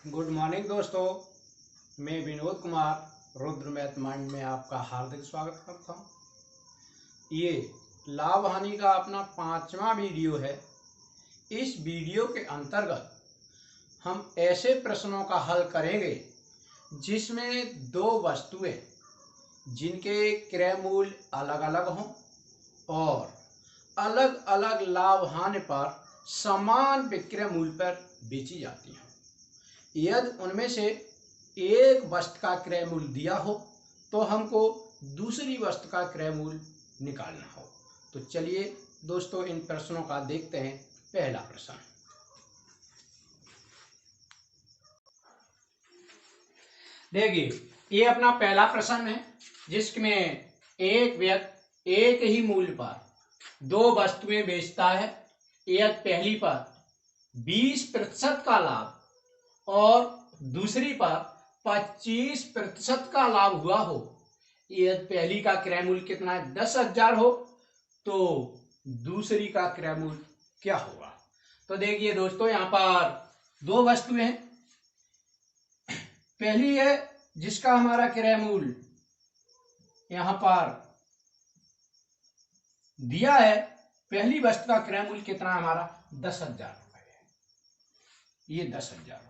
Good morning दोस्तों, मैं Vinod Kumar Rudra math mind में आपका हार्दिक स्वागत करता हूँ। ये लाभ हानि का अपना 5वां वीडियो है। इस वीडियो के अंतर्गत हम ऐसे प्रश्नों का हल करेंगे जिसमें दो वस्तुएं जिनके क्रय मूल्य अलग अलग हों और अलग अलग लाभ हानि पर समान विक्रय मूल्य पर बेची जाती हैं। यदि उनमें से एक वस्तु का क्रय मूल्य दिया हो तो हमको दूसरी वस्तु का क्रय मूल्य निकालना हो। तो चलिए दोस्तों, इन प्रश्नों का देखते हैं। पहला प्रश्न, देखिए ये अपना पहला प्रश्न है जिसमें एक व्यक्ति एक ही मूल्य पर दो वस्तुएं बेचता है। यदि पहली पर 20% का लाभ और दूसरी पर 25% का लाभ हुआ हो। यदि पहली का क्रय मूल्य कितना है, 10,000 हो, तो दूसरी का क्रय मूल्य क्या होगा। तो देखिए दोस्तों, यहां पर दो वस्तुएं हैं। पहली है जिसका हमारा क्रय मूल्य यहां पर दिया है। पहली वस्तु का क्रय मूल्य कितना हमारा 10,000 रुपए है। ये 10,000 रुपए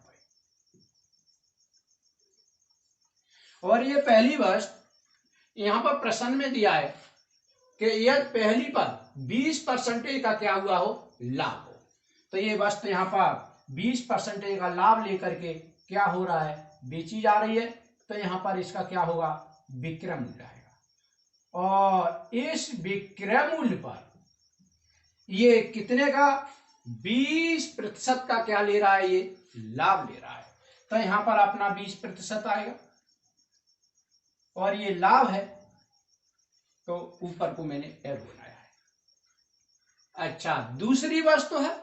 और ये पहली वस्तु यहां पर प्रश्न में दिया है कि यदि पहली पर 20% का क्या हुआ हो, लाभ हो। तो ये वस्तु यहां पर 20% का लाभ लेकर के क्या हो रहा है, बेची जा रही है। तो यहां पर इसका क्या होगा, विक्रय मूल्य आएगा। और इस विक्रय मूल्य पर ये कितने का, 20% का क्या ले रहा है, ये लाभ ले रहा है। तो यहां पर अपना 20% आएगा और ये लाभ है, तो ऊपर को मैंने एरो बनाया है। अच्छा, दूसरी वस्तु है,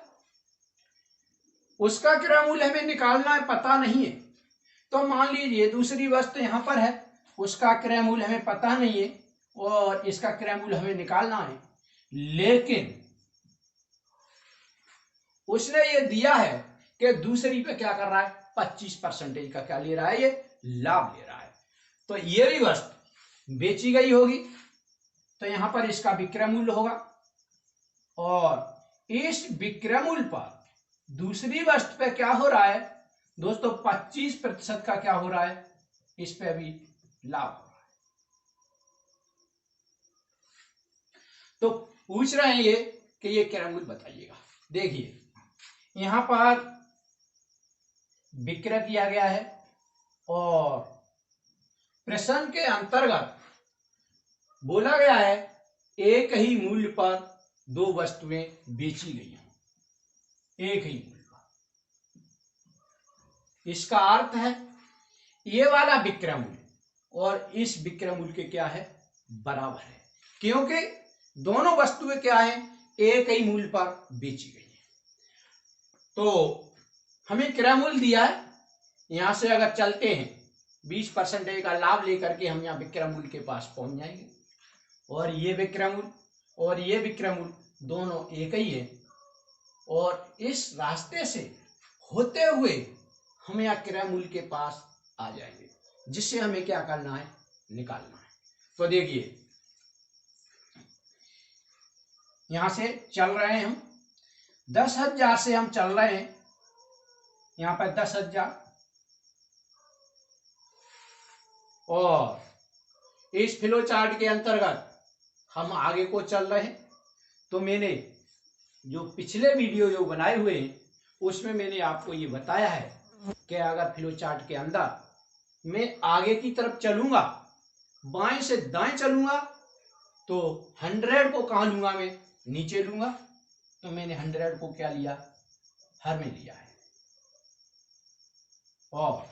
उसका क्रय मूल्य हमें निकालना है, पता नहीं है। तो मान लीजिए दूसरी वस्तु यहां पर है, उसका क्रय मूल्य हमें पता नहीं है और इसका क्रय मूल्य हमें निकालना है। लेकिन उसने ये दिया है कि दूसरी पे क्या कर रहा है, 25% का क्या ले रहा है, ये लाभ ले रहा है। तो ये भी वस्तु बेची गई होगी, तो यहां पर इसका विक्रय मूल्य होगा। और इस विक्रय मूल्य पर दूसरी वस्तु पे क्या हो रहा है दोस्तों, 25% का क्या हो रहा है, इस पे भी लाभ हो रहा है। तो पूछ रहे हैं ये कि ये क्रय मूल्य बताइएगा। देखिए यहां पर विक्रय किया गया है और प्रश्न के अंतर्गत बोला गया है एक ही मूल्य पर दो वस्तुएं बेची गई हैं, एक ही मूल्य पर। इसका अर्थ है ये वाला विक्रय मूल्य और इस विक्रय मूल्य के क्या है, बराबर है, क्योंकि दोनों वस्तुएं क्या है, एक ही मूल्य पर बेची गई है। तो हमें क्रय मूल्य दिया है, यहां से अगर चलते हैं 20% का लाभ लेकर के हम यहाँ विक्रय मूल्य के पास पहुंच जाएंगे। और ये विक्रय मूल्य और ये विक्रय मूल्य दोनों एक ही है और इस रास्ते से होते हुए हम यहाँ क्रय मूल्य के पास आ जाएंगे, जिससे हमें क्या करना है, निकालना है। तो देखिए यहां से चल रहे हैं हम, 10,000 से हम चल रहे हैं, यहां पर 10,000 और इस फ्लो चार्ट के अंतर्गत हम आगे को चल रहे हैं। तो मैंने जो पिछले वीडियो जो बनाए हुए हैं उसमें मैंने आपको ये बताया है कि अगर फ्लो चार्ट के अंदर मैं आगे की तरफ चलूंगा, बाएं से दाएं चलूंगा, तो 100 को कहां लूंगा, मैं नीचे लूंगा। तो मैंने 100 को क्या लिया, हर में लिया है। और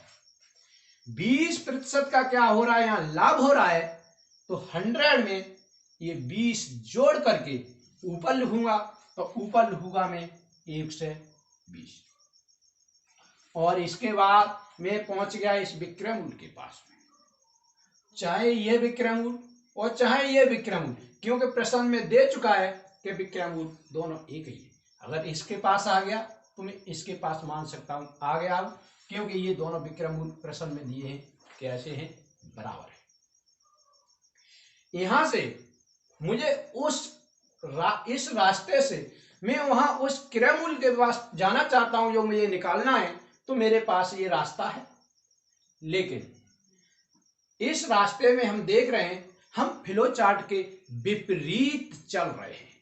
20% का क्या हो रहा है, यहां लाभ हो रहा है। तो 100 में ये 20 जोड़ करके ऊपर लिखूंगा, तो ऊपर लिखूंगा मैं 1 से 20। और इसके बाद मैं पहुंच गया इस विक्रय मूल्य के पास में, चाहे ये विक्रय मूल्य और चाहे ये विक्रय मूल्य, क्योंकि प्रश्न में दे चुका है कि विक्रय मूल्य दोनों एक ही है। अगर इसके पास आ गया तो मैं इसके पास मान सकता हूं आ गया, क्योंकि ये दोनों विक्रम मूल प्रश्न में दिए हैं कैसे हैं, बराबर है। यहां से मुझे इस रास्ते से मैं वहां उस क्रयमूल के पास जाना चाहता हूं जो मुझे निकालना है, तो मेरे पास ये रास्ता है। लेकिन इस रास्ते में हम देख रहे हैं हम फ्लो चार्ट के विपरीत चल रहे हैं,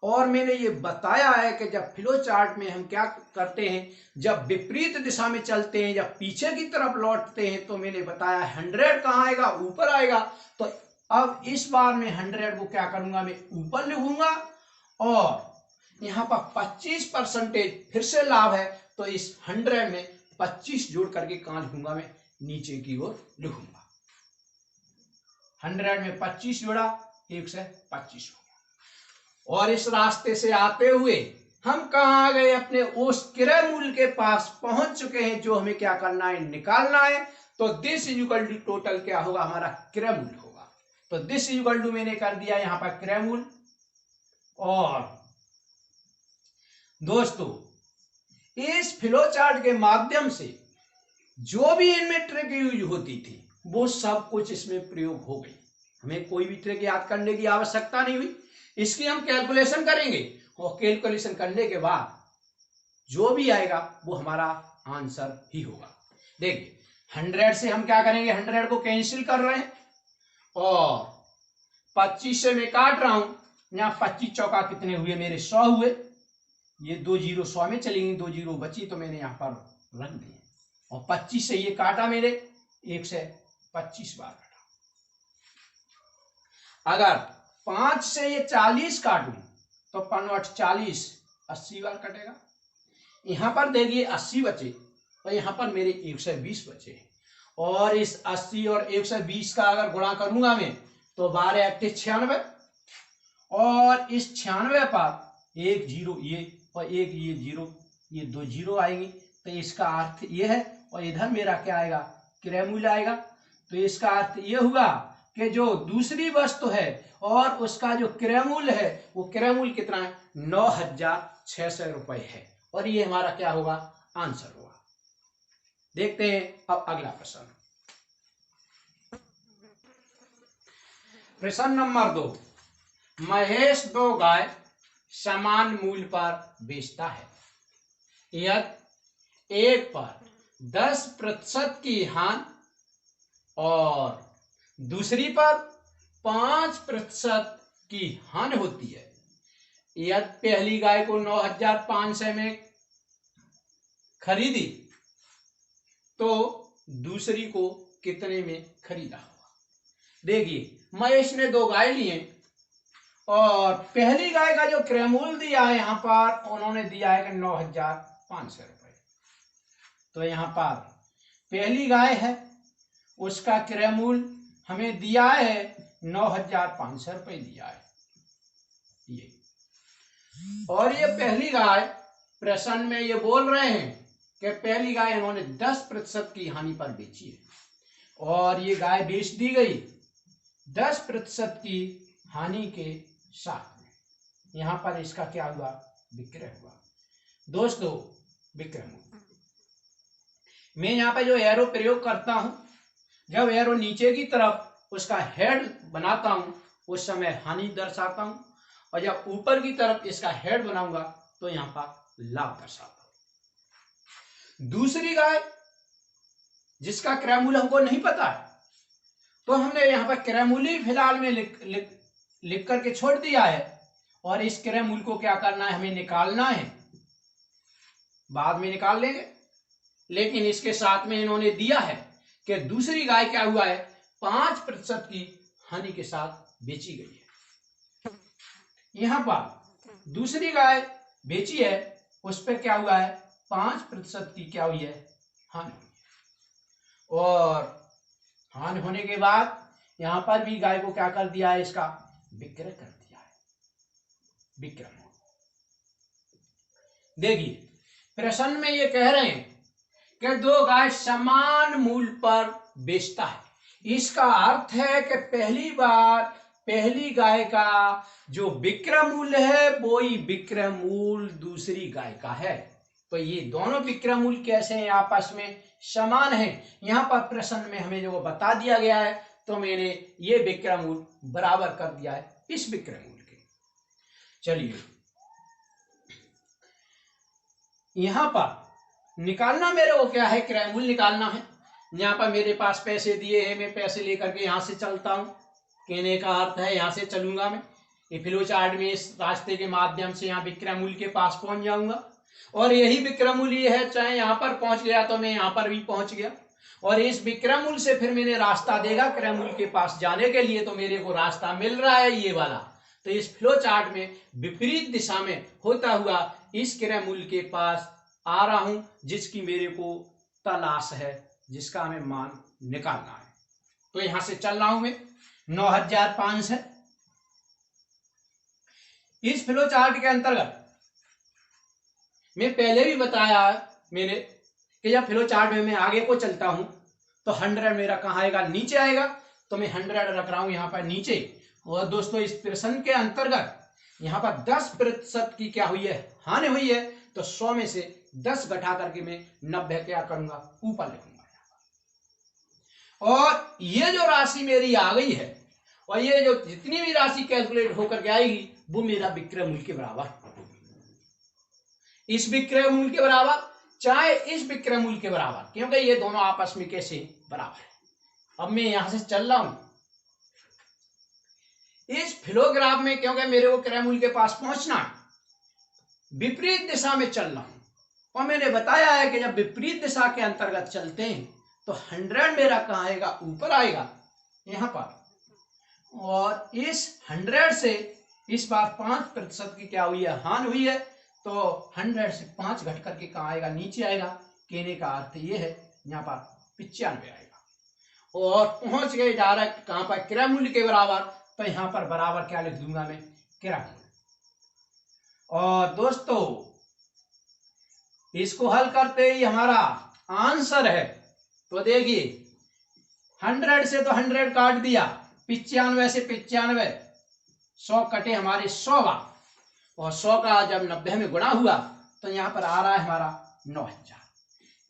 और मैंने ये बताया है कि जब फ्लो चार्ट में हम क्या करते हैं, जब विपरीत दिशा में चलते हैं, जब पीछे की तरफ लौटते हैं, तो मैंने बताया 100 कहाँ आएगा, ऊपर आएगा। तो अब इस बार मैं 100 को क्या करूंगा, मैं ऊपर लिखूंगा, और यहाँ पर 25% फिर से लाभ है, तो इस 100 में 25 जोड़ करके कहाँ लिखूंगा, मैं नीचे की ओर लिखूंगा। 100 में 25 जोड़ा 125 हो गया। और इस रास्ते से आते हुए हम कहाँ आ गए, अपने उस क्रयमूल के पास पहुंच चुके हैं जो हमें क्या करना है, निकालना है। तो this is equal to total क्या होगा, हमारा क्रयमूल होगा। तो दिस इज इक्वल टू मैंने कर दिया यहां पर क्रयमूल। और दोस्तों इस फ्लो चार्ट के माध्यम से जो भी इनमें ट्रिक यूज होती थी वो सब कुछ इसमें प्रयोग हो गई। हमें कोई भी ट्रिक याद करने की आवश्यकता नहीं हुई। इसकी हम कैलकुलेशन करेंगे, और कैलकुलेशन करने के बाद जो भी आएगा वो हमारा आंसर ही होगा। देखिए 100 से हम क्या करेंगे, 100 को कैंसिल कर रहे हैं, और 25 से मैं काट रहा हूं। यहाँ 25 चौका कितने हुए मेरे, 100 हुए। ये 2 जीरो 100 में चली गई, 2 जीरो बची तो मैंने यहाँ पर रख दिए। और 25 से ये काटा मेरे 1 से 25 बार काटा। अगर 5 से ये 40 काटूं तो 5 40 80 बार कटेगा। यहां पर देखिए 80 बचे, और यहां पर मेरे 120 बचे। और इस 80 और 120 का अगर गुणा करूंगा मैं तो 12 8 96, और इस 96 पर एक जीरो ये और एक ये जीरो, ये 2 जीरो आएंगे। तो इसका अर्थ ये है, और इधर मेरा क्या आएगा, क्रयमूल आएगा। तो इसका अर्थ ये हुआ कि जो दूसरी वस्तु है और उसका जो क्रयमूल है वो क्रयमूल कितना है, 9600 रुपए है। और ये हमारा क्या होगा, आंसर होगा। देखते हैं अब अगला प्रश्न। प्रश्न नंबर 2, महेश 2 गाय समान मूल्य पर बेचता है। यदि एक पर 10% की हानि और दूसरी पर 5% की हानि होती है। यदि पहली गाय को 9500 में खरीदी तो दूसरी को कितने में खरीदा होगा। देखिए महेश ने 2 गाय लिए, और पहली गाय का जो क्रयमूल दिया है यहां पर उन्होंने दिया है 9500 रुपए। तो यहां पर पहली गाय है उसका क्रयमूल हमें दिया है 9500 रुपए दिया है ये। और ये पहली गाय प्रश्न में ये बोल रहे हैं कि पहली गाय इन्होंने 10% की हानि पर बेची है, और ये गाय बेच दी गई 10% की हानि के साथ में। यहां पर इसका क्या हुआ, विक्रय हुआ। दोस्तों विक्रय, मैं यहां पर जो एरो प्रयोग करता हूं, जब एरो नीचे की तरफ उसका हेड बनाता हूं उस समय हानि दर्शाता हूं, और जब ऊपर की तरफ इसका हेड बनाऊंगा तो यहां पर लाभ दर्शाता हूं। दूसरी गाय जिसका क्रयमूल्य हमको नहीं पता है, तो हमने यहां पर क्रयमूल्य फिलहाल में लिख करके छोड़ दिया है, और इस क्रयमूल्य को क्या करना है, हमें निकालना है। बाद में निकाल लेंगे, लेकिन इसके साथ में इन्होंने दिया है कि दूसरी गाय क्या हुआ है, 5% की हानि के साथ बेची गई है। यहां पर दूसरी गाय बेची है, उस पर क्या हुआ है, 5% की क्या हुई है, हानि हुई है। और हानि होने के बाद यहां पर भी गाय को क्या कर दिया है, इसका विक्रय कर दिया है, विक्रय। देखिए प्रश्न में ये कह रहे हैं कि 2 गाय समान मूल्य पर बेचता है। इसका अर्थ है कि पहली बार पहली गाय का जो विक्रय मूल्य है वो ही विक्रय मूल्य दूसरी गाय का है। तो ये दोनों विक्रय मूल्य कैसे हैं, आपस में समान है। यहाँ पर प्रश्न में हमें जो बता दिया गया है, तो मैंने ये विक्रय मूल्य बराबर कर दिया है इस विक्रय मूल्य के। चलिए यहाँ पर निकालना मेरे को क्या है, क्रय मूल्य निकालना है। यहाँ पर मेरे पास पैसे दिए हैं, मैं पैसे लेकर के यहाँ से चलता हूँ। कहने का अर्थ है यहाँ से चलूंगा मैं, ये फ्लो चार्ट में इस रास्ते के माध्यम से यहाँ विक्रय मूल्य के पास पहुंच जाऊंगा, और यही विक्रय मूल्य है, चाहे यहाँ पर पहुंच गया तो मैं यहाँ पर भी पहुंच गया। और इस विक्रय मूल्य से फिर मैंने रास्ता देगा क्रय मूल्य के पास जाने के लिए, तो मेरे को रास्ता मिल रहा है ये वाला। तो इस फ्लो चार्ट में विपरीत दिशा में होता हुआ इस क्रय मूल्य के पास आ रहा हूं, जिसकी मेरे को तलाश है, जिसका हमें मान निकालना है। तो यहां से चल रहा हूं मैं 9500। इस फ्लो चार्ट के अंतर्गत मैं पहले भी बताया मैंने कि जब फ्लो चार्ट में मैं आगे को चलता हूं तो 100 मेरा कहां आएगा, नीचे आएगा। तो मैं 100 रख रहा हूं यहां पर नीचे। और दोस्तों इस प्रश्न के अंतर्गत यहां पर 10% की क्या हुई है, हानि हुई है। तो 100 में से 10 घटा करके मैं 90 क्या करूंगा, ऊपर लिखूंगा। और ये जो राशि मेरी आ गई है, और ये जो जितनी भी राशि कैलकुलेट होकर के आएगी, वो मेरा विक्रय मूल्य के बराबर होगी। इस विक्रय मूल्य के बराबर, चाहे इस विक्रय मूल्य के बराबर, क्योंकि ये दोनों आपस में कैसे बराबर है। अब मैं यहां से चल रहा हूं इस फ्लोग्राफ में, क्योंकि मेरे को क्रय मूल्य के पास पहुंचना है, विपरीत दिशा में चल रहा हूं। और मैंने बताया है कि जब विपरीत दिशा के अंतर्गत चलते हैं तो 100 मेरा कहां आएगा, ऊपर आएगा यहां पर। और इस 100 से इस बार 5% की क्या हुई है, हानि हुई है। तो 100 से 5 घट करके कहां आएगा, नीचे आएगा। कहने का अर्थ ये है यहाँ पर 95 आएगा। और पहुंच गए डायरेक्ट कहां पर, क्रय मूल्य के बराबर। तो यहां पर बराबर क्या लिख दूंगा मैं, क्रय मूल्य। और दोस्तों इसको हल करते ही हमारा आंसर है, तो देखिए 100 से तो 100 काट दिया, 95 से 95, 100 कटे हमारे 100 बार, और 100 का जब 90 में गुणा हुआ तो यहां पर आ रहा है हमारा 9000।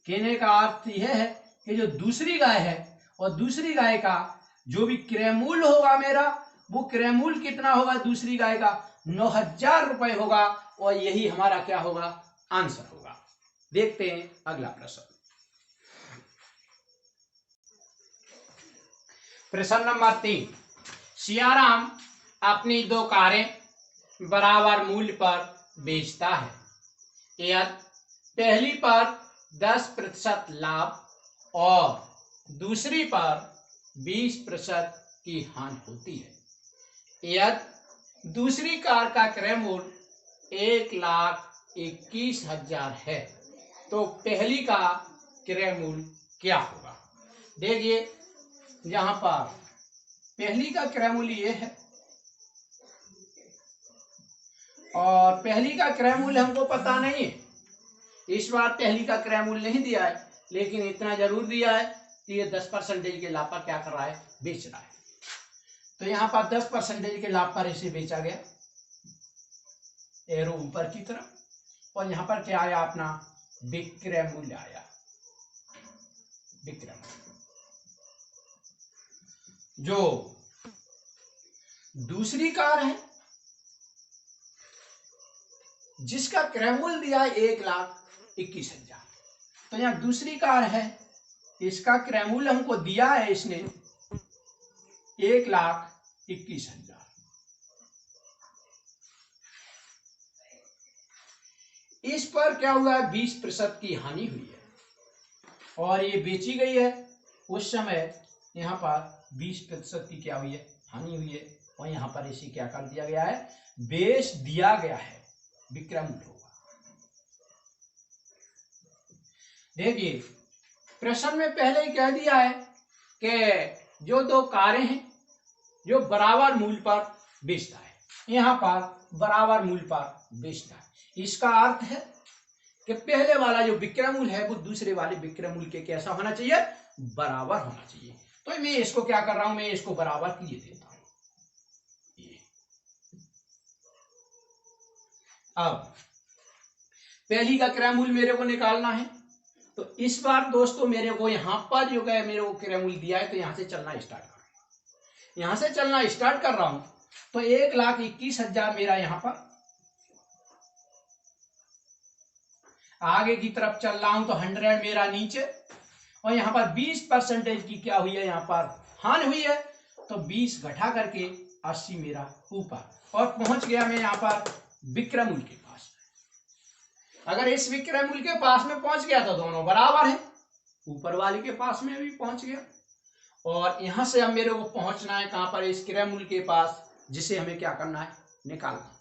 कहने का अर्थ यह है कि जो दूसरी गाय है, और दूसरी गाय का जो भी क्रय मूल्य होगा मेरा, वो क्रय मूल्य कितना होगा दूसरी गाय का, 9000 रुपए होगा। और यही हमारा क्या होगा, आंसर होगा। देखते हैं अगला प्रश्न। प्रश्न नंबर 3। सियाराम अपनी 2 कारें बराबर मूल्य पर बेचता है, यदि पहली पर 10% लाभ और दूसरी पर 20% की हानि होती है। यदि दूसरी कार का क्रय मूल्य 1,21,000 है, तो पहली का क्रय मूल्य क्या होगा। देखिए यहां पर पहली का क्रय मूल्य ये है, और पहली का क्रय मूल्य हमको पता नहीं है। इस बार पहली का क्रय मूल्य नहीं दिया है, लेकिन इतना जरूर दिया है कि ये 10% के लाभ पर क्या कर रहा है, बेच रहा है। तो यहाँ पर 10% के लाभ पर इसे बेचा गया, एरो ऊपर की तरफ। और यहाँ पर क्या आया, अपना विक्रय मूल्य आया। विक्रय मूल्य जो दूसरी कार है जिसका क्रय मूल्य दिया है 1,21,000, तो यहाँ दूसरी कार है, इसका क्रय मूल्य हमको दिया है इसने 1,21,000। इस पर क्या हुआ है, 20% की हानि हुई है, और ये बेची गई है। उस समय यहाँ पर 20% की क्या हुई है, हानि हुई है। और यहाँ पर इसे क्या कर दिया गया है, बेच दिया गया है, विक्रय मूल्य होगा। देखिए प्रश्न में पहले ही कह दिया है कि जो 2 कारें हैं जो बराबर मूल्य पर बेचता है, यहाँ पर बराबर मूल्य पर बेचता है। इसका अर्थ है कि पहले वाला जो विक्रय मूल्य है वो दूसरे वाले विक्रय मूल्य के कैसा होना चाहिए, बराबर होना चाहिए। तो मैं इसको क्या कर रहा हूं, मैं इसको बराबर किए देता हूं। अब पहली का क्रय मूल्य मेरे को निकालना है। तो इस बार दोस्तों मेरे को यहाँ पर जो है मेरे को क्रय मूल्य दिया है, तो यहाँ से चलना स्टार्ट कर रहा हूँ। यहाँ से चलना स्टार्ट कर रहा हूँ तो 1,21,000 मेरा यहाँ पर आगे की तरफ चल रहा हूं तो 100 मेरा नीचे, और यहाँ पर 20% की क्या हुई है, यहाँ पर हानि हुई है, तो 20 घटा करके 80 मेरा ऊपर, और पहुंच गया मैं यहाँ पर विक्रय मूल्य के पास। अगर इस विक्रय मूल्य के पास में पहुंच गया तो दोनों बराबर है, ऊपर वाले के पास में भी पहुंच गया। और यहां से अब मेरे को पहुंचना है कहां पर, इस क्रय मूल्य के पास, जिसे हमें क्या करना है, निकालना।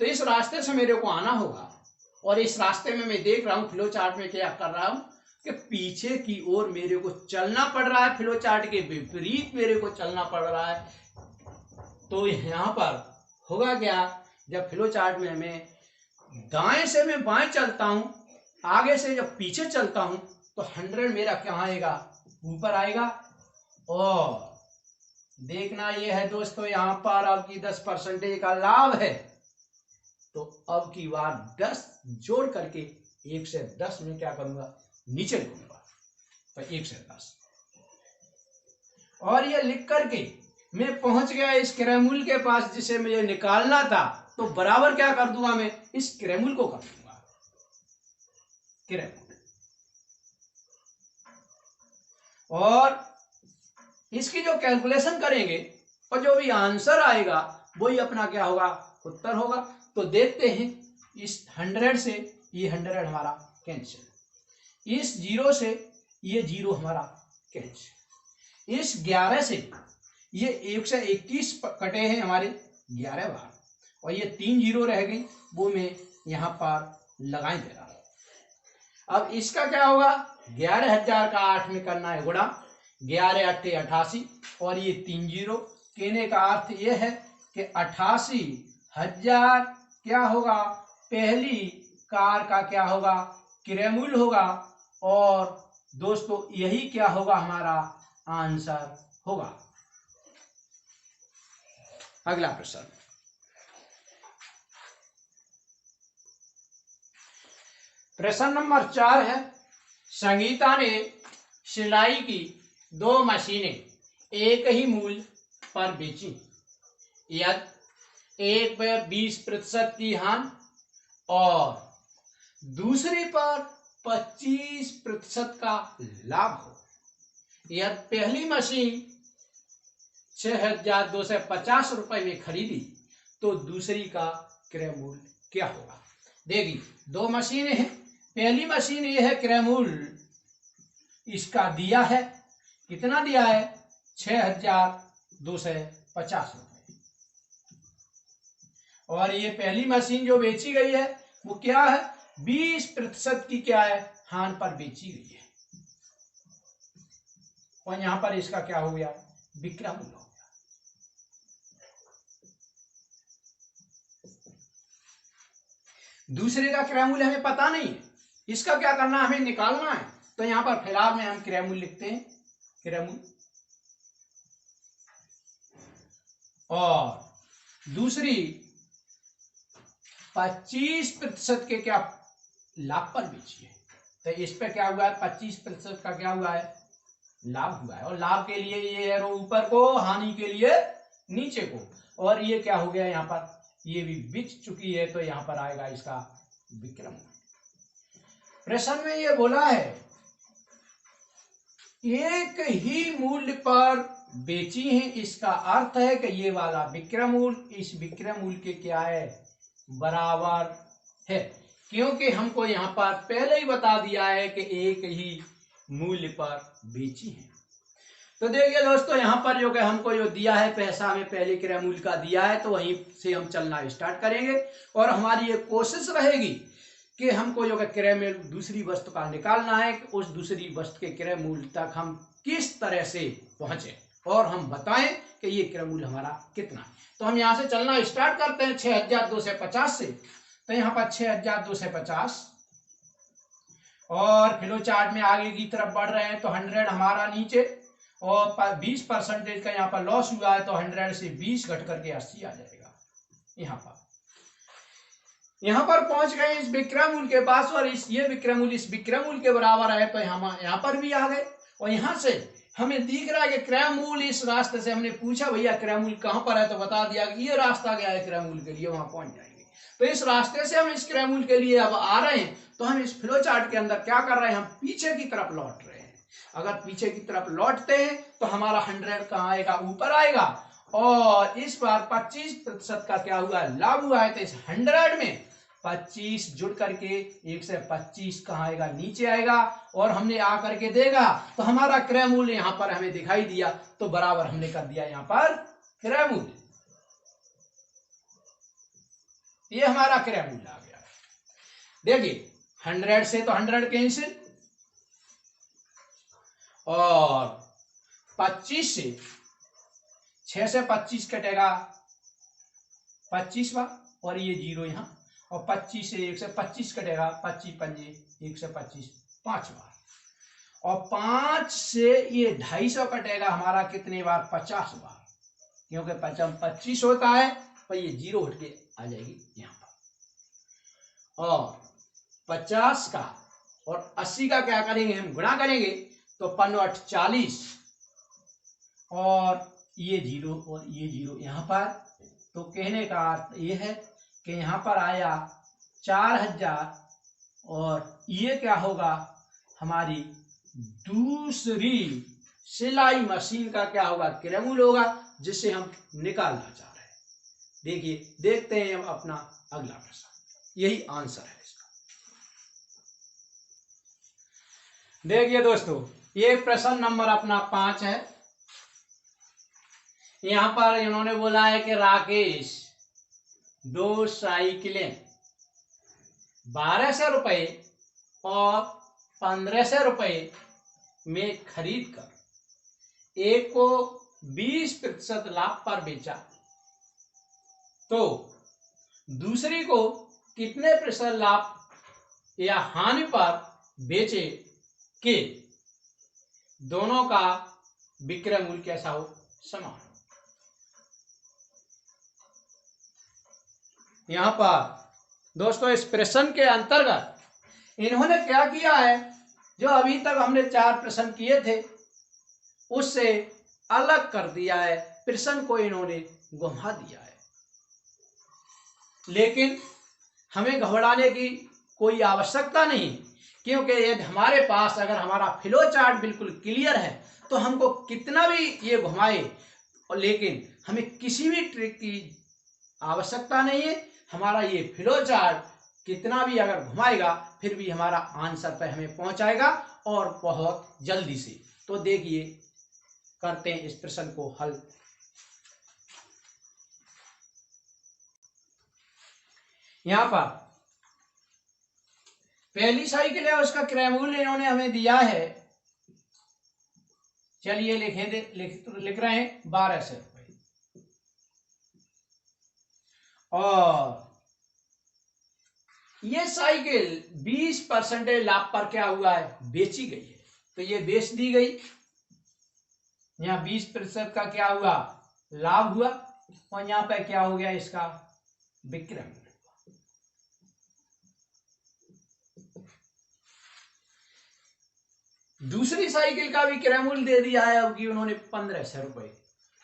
तो इस रास्ते से मेरे को आना होगा, और इस रास्ते में मैं देख रहा हूं फ्लो चार्ट में क्या कर रहा हूं कि पीछे की ओर मेरे को चलना पड़ रहा है, फ्लो चार्ट के विपरीत मेरे को चलना पड़ रहा है। तो यहां पर होगा क्या, जब फ्लो चार्ट में मैं दाएं से मैं बाएं चलता हूं, आगे से जब पीछे चलता हूं, तो 100 मेरा क्या आएगा, ऊपर आएगा। और देखना यह है दोस्तों, यहां पर आपकी 10% का लाभ है, तो अब की बार 10 जोड़ करके 1 से 10 में क्या करूंगा, नीचे लिखूंगा, तो 1 से 10, और ये लिख करके मैं पहुंच गया इस क्रय मूल्य के पास जिसे मुझे निकालना था। तो बराबर क्या कर दूंगा, मैं इस क्रय मूल्य को कर दूंगा, क्रय मूल्य, और इसकी जो कैलकुलेशन करेंगे और जो भी आंसर आएगा वही अपना क्या होगा, उत्तर होगा। तो देखते हैं, इस 100 से ये 100 हमारा कैंसिल, इस 0 से ये 0 हमारा कैंसिल, इस 11 से ये 121 कटे हैं हमारे 11 बार, और ये 3 0 रह गई, वो मैं यहां पर लगाए दे रहा हूं। अब इसका क्या होगा, 11,000 का 8 में करना है गुणा, 11 8 88, और ये 3 0, कहने का अर्थ ये है कि 88,000 क्या होगा, पहली कार का क्या होगा, क्रय मूल्य होगा। और दोस्तों यही क्या होगा, हमारा आंसर होगा। अगला प्रश्न, प्रश्न नंबर 4 है, संगीता ने सिलाई की 2 मशीनें एक ही मूल्य पर बेची, यदि एक पर 20% की हानि और दूसरी पर 25% का लाभ हो। यदि पहली मशीन 6,250 रुपए में खरीदी तो दूसरी का क्रय मूल्य क्या होगा। देखिए 2 मशीनें हैं, पहली मशीन ये है, क्रय मूल्य इसका दिया है, कितना दिया है, 6,250 रुपए, और ये पहली मशीन जो बेची गई है वो क्या है, 20% की क्या है, हानि पर बेची गई है, और यहां पर इसका क्या हो गया, विक्रय मूल्य हो गया। दूसरे का क्रय मूल्य हमें पता नहीं है, इसका क्या करना है, हमें निकालना है। तो यहां पर फिलहाल में हम क्रय मूल्य लिखते हैं, क्रय मूल्य, और दूसरी 25% के क्या लाभ पर बेची है, तो इस पे क्या हुआ है, 25% का क्या हुआ है, लाभ हुआ है, और लाभ के लिए ये एरो ऊपर को, हानि के लिए नीचे को, और ये क्या हो गया, यहाँ पर ये भी बिक चुकी है, तो यहाँ पर आएगा इसका विक्रय मूल्य। प्रश्न में ये बोला है एक ही मूल्य पर बेची है, इसका अर्थ है कि ये वाला विक्रय मूल्य इस विक्रय मूल्य के क्या है, बराबर है, क्योंकि हमको यहाँ पर पहले ही बता दिया है कि एक ही मूल्य पर बेची है। तो देखिए दोस्तों, यहाँ पर जो कि हमको जो दिया है पैसा, हमें पहले क्रय मूल्य का दिया है, तो वहीं से हम चलना स्टार्ट करेंगे, और हमारी ये कोशिश रहेगी कि हमको जो क्रय मूल्य दूसरी वस्तु का निकालना है, कि उस दूसरी वस्तु के क्रय मूल्य तक हम किस तरह से पहुंचे, और हम बताएं कि ये क्रय मूल्य हमारा कितना है। तो हम यहाँ से चलना स्टार्ट करते हैं 6,250 से। तो यहाँ पर 6,250, और फ्लो चार्ट में आगे की तरफ बढ़ रहे हैं, तो 100 हमारा नीचे, और 20% का यहाँ पर लॉस हुआ है, तो 100 से 20 घट करके 80 आ जाएगा। यहाँ पर यहाँ पर पहुंच गए इस विक्रयमूल्य के पास और ये विक्रयमूल्य इस विक्रयमूल्य के बराबर है, तो यहाँ पर भी आ गए। और यहाँ से हमें दिख रहा है कि क्रयमूल्य इस रास्ते से, हमने पूछा भैया क्रयमूल्य कहाँ पर है, तो बता दिया कि ये रास्ता गया है क्रयमूल्य के लिए, वहां पहुंच जाएंगे। तो इस रास्ते से हम इस क्रयमूल्य के लिए अब आ रहे हैं, तो हम इस फ्लो चार्ट के अंदर क्या कर रहे हैं, हम पीछे की तरफ लौट रहे हैं। अगर पीछे की तरफ लौटते हैं तो हमारा 100 कहाँ आएगा, ऊपर आएगा। और इस बार 25% का क्या हुआ, लाभ हुआ है। तो इस 100 में 25 जुड़ करके 1 से 25 कहाँ आएगा, नीचे आएगा। और हमने आ करके देखा तो हमारा क्रय मूल्य यहाँ पर हमें दिखाई दिया, तो बराबर हमने कर दिया यहाँ पर क्रय मूल्य। ये हमारा क्रय मूल्य आ गया। देखिए 100 से तो 100 कैंसिल, और 25 से 6 से 25 कटेगा 25 बार, और ये 0 यहाँ, और 25 से 1 से 25 कटेगा 25 पंजे 1 से 25 5 बार, और 5 से ये 250 कटेगा हमारा कितने बार, 50 बार, क्योंकि 25 होता है, पर ये 0 हट के आ जाएगी यहाँ पर। और 50 का और 80 का क्या करेंगे, हम गुणा करेंगे, तो 5 40, और ये 0 और ये 0 यहाँ पर। तो कहने का अर्थ ये है कि यहाँ पर आया 4000, और ये क्या होगा, हमारी दूसरी सिलाई मशीन का क्या होगा, क्रय मूल्य होगा, जिसे हम निकालना चाह रहे हैं। देखिए देखते हैं हम अपना अगला प्रश्न, यही आंसर है इसका। देखिए दोस्तों, ये प्रश्न नंबर अपना 5 है। यहां पर इन्होंने बोला है कि राकेश 2 साइकिलें 1200 रुपए और 1500 रुपए में खरीद कर एक को 20% लाभ पर बेचा, तो दूसरी को कितने प्रतिशत लाभ या हानि पर बेचे कि दोनों का विक्रय मूल्य कैसा हो, समान। यहां पर दोस्तों इस प्रश्न के अंतर्गत इन्होंने क्या किया है, जो अभी तक हमने 4 प्रश्न किए थे उससे अलग कर दिया है, प्रश्न को इन्होंने घुमा दिया है। लेकिन हमें घबराने की कोई आवश्यकता नहीं, क्योंकि यदि हमारे पास अगर हमारा फ्लो चार्ट बिल्कुल क्लियर है तो हमको कितना भी ये घुमाए, लेकिन हमें किसी भी ट्रिक की आवश्यकता नहीं है। हमारा ये फ्लो चार्ट कितना भी अगर घुमाएगा फिर भी हमारा आंसर पे हमें पहुंचाएगा, और बहुत जल्दी से। तो देखिए करते हैं इस प्रश्न को हल। यहां पर पहली साइकिल है, उसका क्रय मूल्य इन्होंने हमें दिया है, चलिए लिख रहे हैं 1200 रुपए, और ये साइकिल 20% लाभ पर क्या हुआ है, बेची गई है। तो ये बेच दी गई, यहाँ 20% का क्या हुआ, लाभ हुआ, और यहाँ पे क्या हो गया, इसका विक्रय मूल्य। दूसरी साइकिल का भी क्रय मूल्य दे दिया है अब की उन्होंने 1500 रुपए।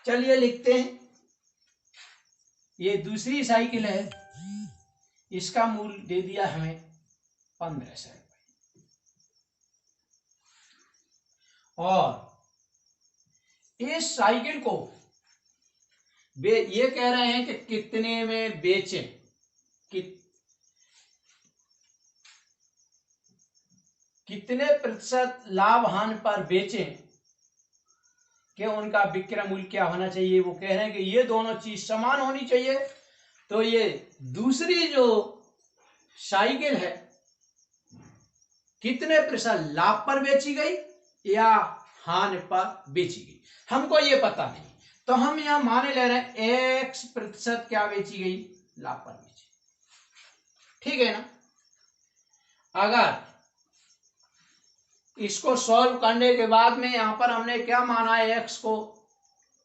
चलिए लिखते हैं, ये दूसरी साइकिल है, इसका मूल्य दे दिया हमें 1500 रुपए, और इस साइकिल को ये कह रहे हैं कि कितने में बेचें, कितने प्रतिशत लाभ हानि पर बेचें कि उनका विक्रय मूल्य क्या होना चाहिए। वो कह रहे हैं कि ये दोनों चीज समान होनी चाहिए। तो ये दूसरी जो साइकिल है कितने प्रतिशत लाभ पर बेची गई या हानि पर बेची गई, हमको ये पता नहीं। तो हम यहां माने ले रहे हैं X% क्या बेची गई, लाभ पर बेची, ठीक है ना। अगर इसको सॉल्व करने के बाद में यहां पर हमने क्या माना है, X को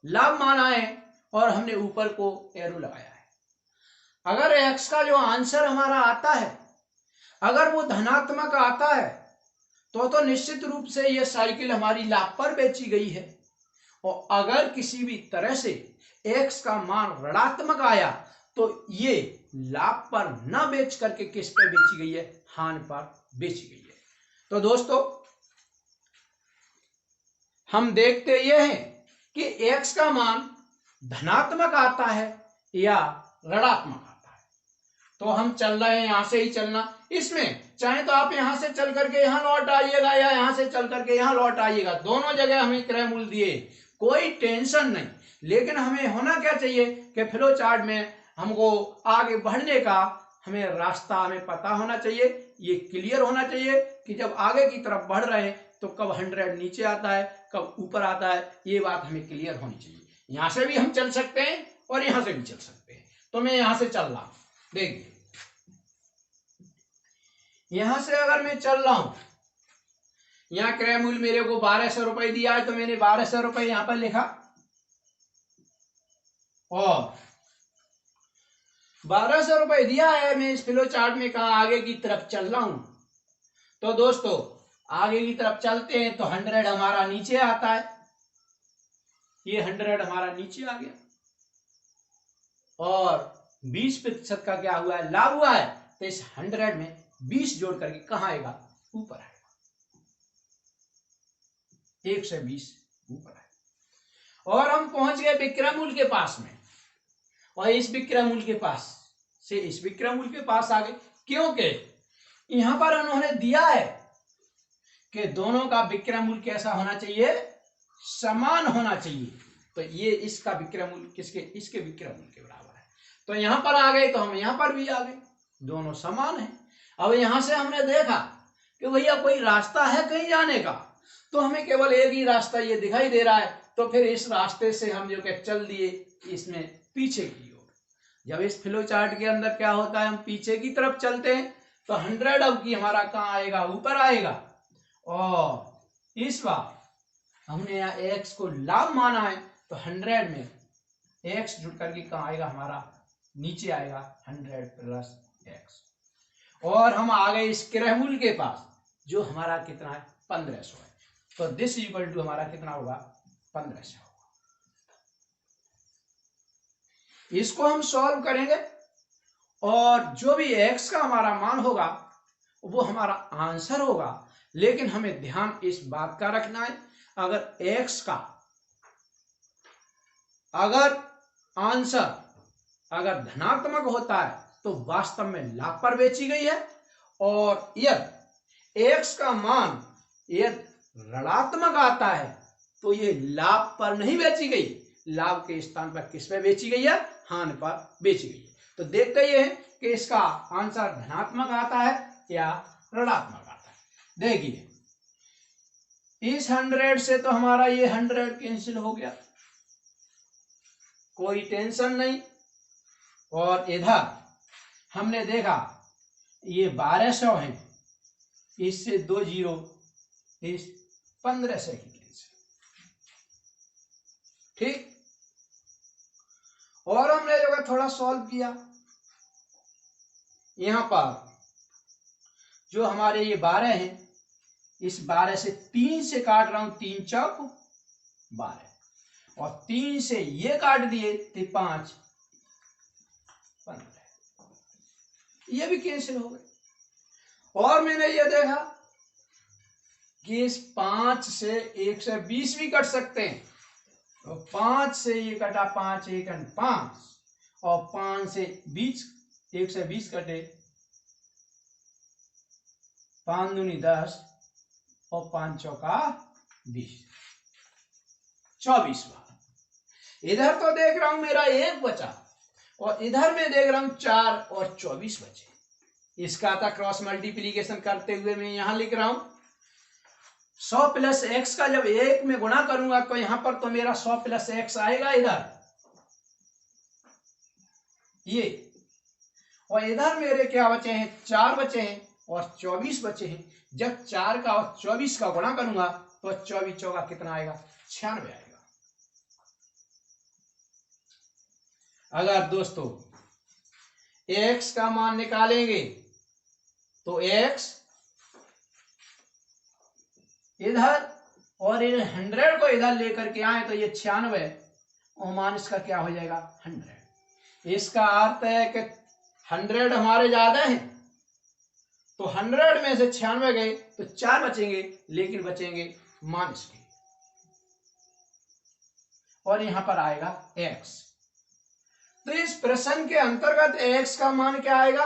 लाभ माना है, और हमने ऊपर को एरो लगाया है। अगर x का जो आंसर हमारा आता है अगर वो धनात्मक आता है तो निश्चित रूप से ये साइकिल हमारी लाभ पर बेची गई है। और अगर किसी भी तरह से x का मान ऋणात्मक आया तो ये लाभ पर न बेच करके किस पर बेची गई है, हानि पर बेची गई है। तो दोस्तों हम देखते ये हैं कि x का मान धनात्मक आता है या ऋणात्मक आता है। तो हम चल रहे हैं, यहां से ही चलना। इसमें चाहे तो आप यहां से चल करके यहां लौट आइएगा या यहां से चल करके यहां लौट आइएगा, दोनों जगह हमें क्रय मूल्य दिए, कोई टेंशन नहीं। लेकिन हमें होना क्या चाहिए कि फ्लो चार्ट में हमको आगे बढ़ने का हमें रास्ता हमें पता होना चाहिए, ये क्लियर होना चाहिए कि जब आगे की तरफ बढ़ रहे हैं तो कब 100 नीचे आता है कब ऊपर आता है, ये बात हमें क्लियर होनी चाहिए। यहां से भी हम चल सकते हैं और यहां से भी चल सकते हैं। तो मैं यहां से चल रहा हूं, देखिए यहां से अगर मैं चल रहा हूं, यहां क्रय मूल्य मेरे को 1200 रुपए दिया है तो मैंने 1200 रुपए यहां पर लिखा और 1200 रुपए दिया है। मैं इस फ्लो चार्ट में कहा आगे की तरफ चल रहा हूं। तो दोस्तों आगे की तरफ चलते हैं तो 100 हमारा नीचे आता है, ये 100 हमारा नीचे आ गया और 20% का क्या हुआ है, लाभ हुआ है। तो इस 100 में 20 जोड़ करके कहां आएगा, ऊपर आएगा, 1 से 20 ऊपर आएगा। और हम पहुंच गए विक्रय मूल्य के पास में और इस विक्रय मूल्य के पास से इस विक्रय मूल्य के पास आ गए, क्योंकि यहां पर उन्होंने दिया है कि दोनों का विक्रय मूल्य कैसा होना चाहिए, समान होना चाहिए। तो ये इसका विक्रय मूल्य किसके, इसके विक्रय मूल्य के बराबर है। तो यहां पर आ गए तो हम यहां पर भी आ गए, दोनों समान है। अब यहां से हमने देखा कि भैया कोई रास्ता है कहीं जाने का, तो हमें केवल एक ही रास्ता ये दिखाई दे रहा है। तो फिर इस रास्ते से हम जो कि चल दिए इसमें पीछे की ओर। जब इस फ्लो चार्ट के अंदर क्या होता है, हम पीछे की तरफ चलते हैं तो 100 अब की हमारा कहां आएगा, ऊपर आएगा। और इस बार हमने यहाँ x को लाभ माना है तो 100 में x जुड़ करके कहां आएगा, हमारा नीचे आएगा 100 प्लस x। और हम आ गए इस क्रय मूल्य के पास जो हमारा कितना है, 1500 है। तो दिस इक्वल टू हमारा कितना होगा, 1500 होगा। इसको हम सॉल्व करेंगे और जो भी x का हमारा मान होगा वो हमारा आंसर होगा। लेकिन हमें ध्यान इस बात का रखना है, अगर x का अगर आंसर अगर धनात्मक होता है तो वास्तव में लाभ पर बेची गई है, और यदि x का मान यदि ऋणात्मक आता है तो ये लाभ पर नहीं बेची गई, लाभ के स्थान पर किस पे बेची गई है, हानि पर बेची गई है। तो देखते ये है कि इसका आंसर धनात्मक आता है या ऋणात्मक आता है। देखिए इस 100 से तो हमारा ये 100 कैंसिल हो गया, कोई टेंशन नहीं। और इधर हमने देखा ये 1200 है, इससे 2 जीरो, इस 1500 की कैंसिल, ठीक। और हमने जो थोड़ा सॉल्व किया, यहां पर जो हमारे ये 12 हैं, इस 12 से 3 से काट रहा हूं, 3 चौक 12 और 3 से ये काट दिए तो 5 15, ये भी कैंसिल हो गए। और मैंने ये देखा कि इस 5 से 120 भी कट सकते हैं। तो 5 से ये कटा, 5 1 5 और 5 से 20, 120 कटे, 5 दूनी 10 और 5 चौका 20, 24 बार। इधर तो देख रहा हूं मेरा 1 बचा और इधर में देख रहा हूं 4 और 24 बचे। इसका था क्रॉस मल्टीप्लीकेशन करते हुए मैं यहां लिख रहा हूं 100 प्लस एक्स का जब 1 में गुणा करूंगा तो यहां पर तो मेरा 100 प्लस एक्स आएगा इधर ये, और इधर मेरे क्या बचे हैं, 4 बचे हैं और 24 बचे हैं। जब 4 का और 24 का गुणा करूंगा तो 24 चौका कितना आएगा, 96 आएगा। अगर दोस्तों x का मान निकालेंगे तो x इधर और इन 100 को इधर लेकर के आए तो ये 96 और मान इसका क्या हो जाएगा 100। इसका अर्थ है कि 100 हमारे ज्यादा है तो 100 में से 96 गए तो 4 बचेंगे, लेकिन बचेंगे माइनस के और यहां पर आएगा x। तो इस प्रश्न के अंतर्गत x का मान क्या आएगा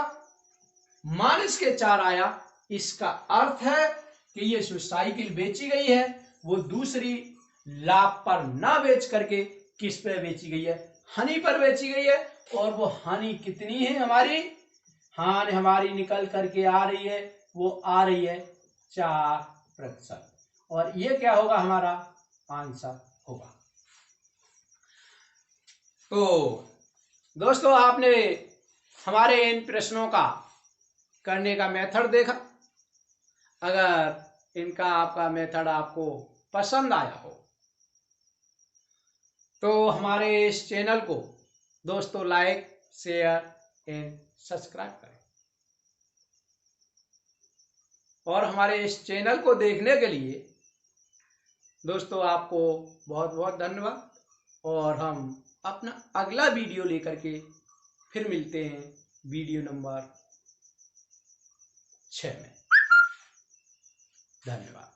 -4 आया। इसका अर्थ है कि ये जो साइकिल बेची गई है वो दूसरी लाभ पर ना बेच करके किस पे बेची गई है हानि पर बेची गई है। और वो हानि कितनी है हमारी हानि हमारी निकल करके आ रही है, वो आ रही है 4%। और ये क्या होगा हमारा आंसर होगा। तो दोस्तों आपने हमारे इन प्रश्नों का करने का मेथड देखा। अगर इनका आपका मेथड आपको पसंद आया हो तो हमारे इस चैनल को दोस्तों लाइक शेयर एंड सब्सक्राइब करें और हमारे इस चैनल को देखने के लिए दोस्तों आपको बहुत बहुत धन्यवाद। और हम अपना अगला वीडियो लेकर के फिर मिलते हैं वीडियो नंबर 6 में। धन्यवाद।